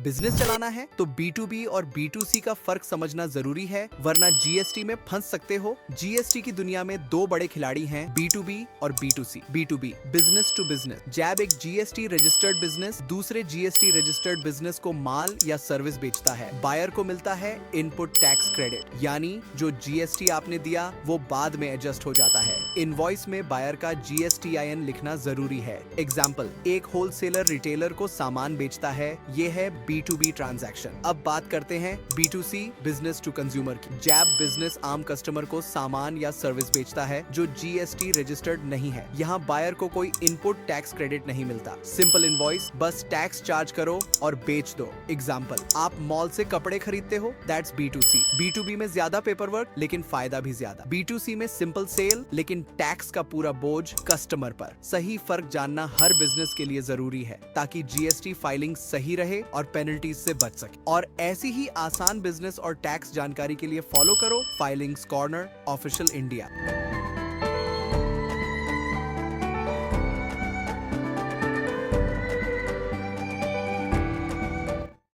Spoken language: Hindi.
बिजनेस चलाना है तो B2B और B2C का फर्क समझना जरूरी है, वरना GST में फंस सकते हो। GST की दुनिया में दो बड़े खिलाड़ी हैं, B2B और B2C। B2B business to business, जैब एक GST रजिस्टर्ड बिजनेस दूसरे GST रजिस्टर्ड बिजनेस को माल या सर्विस बेचता है। बायर को मिलता है इनपुट टैक्स क्रेडिट, यानी जो GST आपने दिया वो बाद में एडजस्ट हो जाता है। इनवॉइस में बायर का GSTIN लिखना जरूरी है। एग्जाम्पल, एक होलसेलर रिटेलर को सामान बेचता है, ये है B2B ट्रांजैक्शन। अब बात करते हैं B2C बिजनेस टू कंज्यूमर की। जैब बिजनेस आम कस्टमर को सामान या सर्विस बेचता है जो GST रजिस्टर्ड नहीं है। यहाँ बायर को कोई इनपुट टैक्स क्रेडिट नहीं मिलता। सिंपल इनवॉइस, बस टैक्स चार्ज करो और बेच दो। एग्जाम्पल, आप मॉल से कपड़े खरीदते हो, दैट्स B2C। B2B में ज्यादा पेपर वर्क लेकिन फायदा भी ज्यादा। B2C में सिंपल सेल लेकिन टैक्स का पूरा बोझ कस्टमर पर। सही फर्क जानना हर बिजनेस के लिए जरूरी है ताकि GST फाइलिंग सही रहे और पेनल्टीज से बच सके। और ऐसी ही आसान बिजनेस और टैक्स जानकारी के लिए फॉलो करो फाइलिंग्स कॉर्नर ऑफिशियल इंडिया।